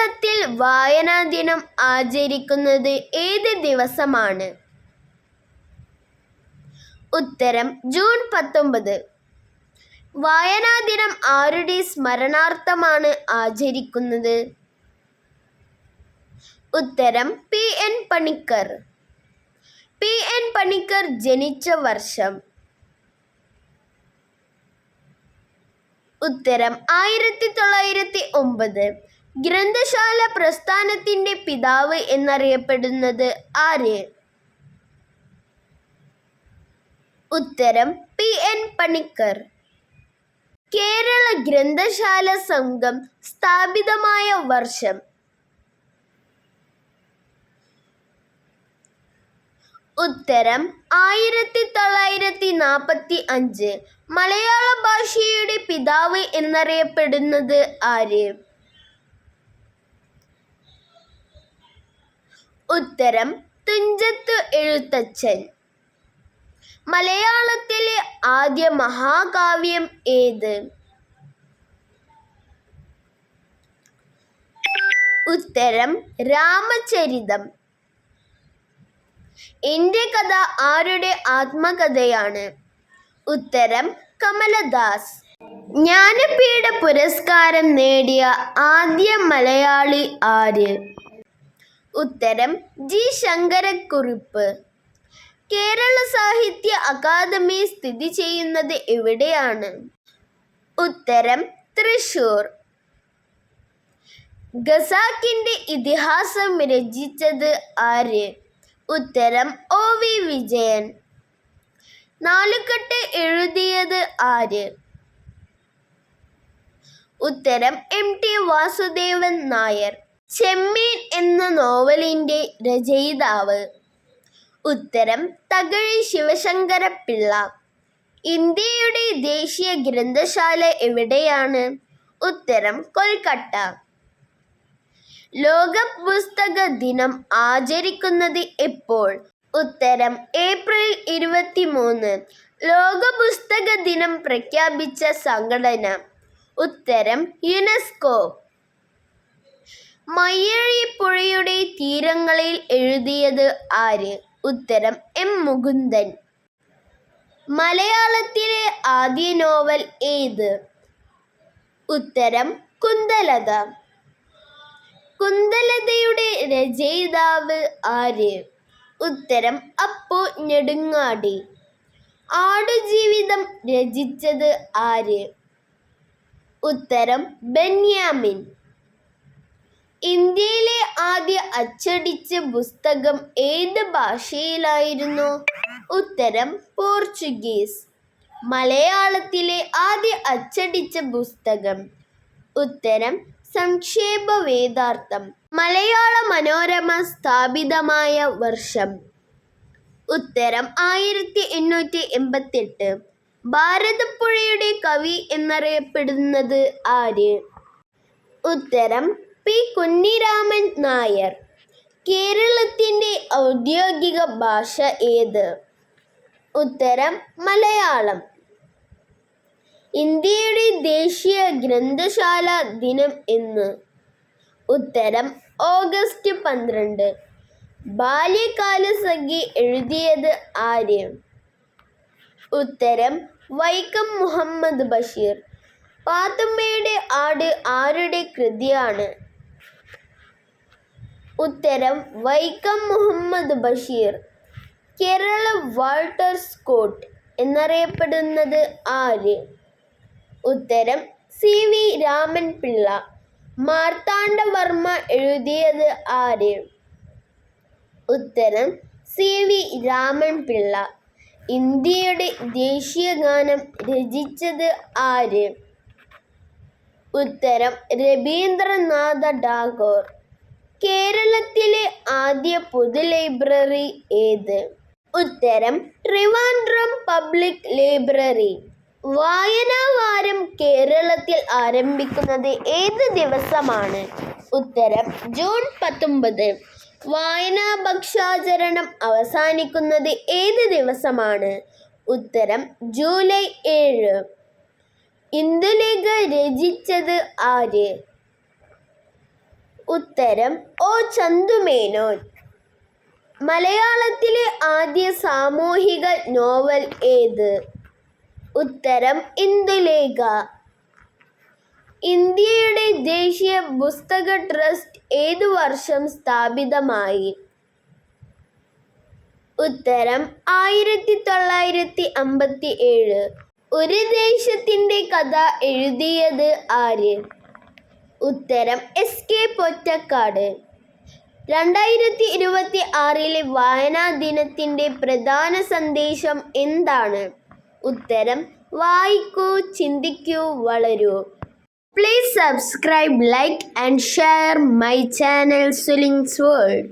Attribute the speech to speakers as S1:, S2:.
S1: കേരളത്തിൽ വായനാ ദിനം ആചരിക്കുന്നത് ഏത് ദിവസമാണ്? ഉത്തരം ജൂൺ 19. വായനാ ദിനം ആരുടെ സ്മരണാർത്ഥമാണ് ആചരിക്കുന്നത്? ഉത്തരം P N Panicker. P N Panicker ജനിച്ച വർഷം? ഉത്തരം 1909. ഗ്രന്ഥശാല പ്രസ്ഥാനത്തിന്റെ പിതാവ് എന്നറിയപ്പെടുന്നത് ആര്? ഉത്തരം പി എൻ പണിക്കർ. കേരള ഗ്രന്ഥശാല സംഘം സ്ഥാപിതമായ വർഷം? ഉത്തരം 1945. മലയാള ഭാഷയുടെ പിതാവ് എന്നറിയപ്പെടുന്നത് ആര്? ഉത്തരം തുഞ്ചത്ത് എഴുത്തച്ഛൻ. മലയാളത്തിലെ ആദ്യ മഹാകാവ്യം ഏത്? ഉത്തരം രാമചരിതം. എൻ്റെ കഥ ആരുടെ ആത്മകഥയാണ്? ഉത്തരം കമലദാസ്. ജ്ഞാനപീഠ പുരസ്കാരം നേടിയ ആദ്യ മലയാളി ആര്? ഉത്തരം ജി ശങ്കരക്കുറുപ്പ്. കേരള സാഹിത്യ അക്കാദമി സ്ഥിതി ചെയ്യുന്നത് എവിടെയാണ്? ഉത്തരം തൃശൂർ. ഖസാക്കിന്റെ ഇതിഹാസം രചിച്ചത് ആര്? ഉത്തരം ഒ വി വിജയൻ. നാലുകെട്ട് എഴുതിയത് ആര്? ഉത്തരം എം ടി വാസുദേവൻ നായർ. ചെമ്മീൻ എന്ന നോവലിന്റെ രചയിതാവ്? ഉത്തരം തകഴി ശിവശങ്കരപ്പിള്ള. ഇന്ത്യയുടെ ദേശീയ ഗ്രന്ഥശാല എവിടെയാണ്? ഉത്തരം കൊൽക്കത്ത. ലോക പുസ്തക ദിനം ആചരിക്കുന്നത് എപ്പോൾ? ഉത്തരം ഏപ്രിൽ 23. ലോക പുസ്തക ദിനം പ്രഖ്യാപിച്ച സംഘടന? ഉത്തരം യുനെസ്കോ. മയ്യഴി പുഴയുടെ തീരങ്ങളിൽ എഴുതിയത് ആര്? ഉത്തരം എം മുകുന്ദൻ. മലയാളത്തിലെ ആദ്യ നോവൽ ഏത്? ഉത്തരം കുന്തലത. കുന്തലതയുടെ രചയിതാവ് ആര്? ഉത്തരം അപ്പു നെടുങ്ങാടി. ആടുജീവിതം രചിച്ചത് ആര്? ഉത്തരം ബെന്യാമിൻ. ഇന്ത്യയിലെ ആദ്യ അച്ചടിച്ച പുസ്തകം ഏത് ഭാഷയിലായിരുന്നു? ഉത്തരം പോർച്ചുഗീസ്. മലയാളത്തിലെ ആദ്യ അച്ചടിച്ച പുസ്തകം? ഉത്തരം സംക്ഷേപ വേദാർത്ഥം. മലയാള മനോരമ സ്ഥാപിതമായ വർഷം? ഉത്തരം 1888. ഭാരതപ്പുഴയുടെ കവി എന്നറിയപ്പെടുന്നത് ആര്? ഉത്തരം പി കുഞ്ഞിരാമൻ നായർ. കേരളത്തിന്റെ ഔദ്യോഗിക ഭാഷ ഏത്? ഉത്തരം മലയാളം. ഇന്ത്യയുടെ ദേശീയ ഗ്രന്ഥശാല ദിനം എന്ന്? ഉത്തരം ഓഗസ്റ്റ് 12. ബാല്യകാലസഖി എഴുതിയത് ആര്? ഉത്തരം വൈക്കം മുഹമ്മദ് ബഷീർ. പാത്തുമ്മയുടെ ആട് ആരുടെ കൃതിയാണ്? ഉത്തരം വൈക്കം മുഹമ്മദ് ബഷീർ. കേരള വാൾട്ടർ സ്കോട്ട് എന്നറിയപ്പെടുന്നത് ആര്? ഉത്തരം സി വി രാമൻ പിള്ള. മാർത്താണ്ഡവർമ്മ എഴുതിയത് ആര്? ഉത്തരം സി വി രാമൻ പിള്ള. ഇന്ത്യയുടെ ദേശീയ ഗാനം രചിച്ചത് ആര്? ഉത്തരം രവീന്ദ്രനാഥ ടാഗോർ. കേരളത്തിലെ ആദ്യ പൊതു ലൈബ്രറി ഏത്? ഉത്തരം ട്രിവാൻഡ്രം പബ്ലിക് ലൈബ്രറി. വായനാ വാരം കേരളത്തിൽ ആരംഭിക്കുന്നത് ഏത് ദിവസമാണ്? ഉത്തരം ജൂൺ 19. വായനാ പക്ഷാചരണം അവസാനിക്കുന്നത് ഏത് ദിവസമാണ്? ഉത്തരം ജൂലൈ 7. ഇന്ദുലേഖ രചിച്ചത് ആര്? ഉത്തരം ഒ ചന്തുമേനോൻ. മലയാളത്തിലെ ആദ്യ സാമൂഹിക നോവൽ ഏത്? ഉത്തരം ഇന്ദുലേഖ. ഇന്ത്യയുടെ ദേശീയ പുസ്തക ട്രസ്റ്റ് ഏതു വർഷം സ്ഥാപിതമായി? ഉത്തരം 1957. ഒരു ദേശത്തിൻ്റെ കഥ എഴുതിയത് ആര്? ഉത്തരം എസ് കെ പൊറ്റക്കാട്. 2026 വായനാ ദിനത്തിൻ്റെ പ്രധാന സന്ദേശം എന്താണ്? ഉത്തരം വായിക്കൂ, ചിന്തിക്കൂ, വളരൂ. Please subscribe, like and share my channel Suling's World.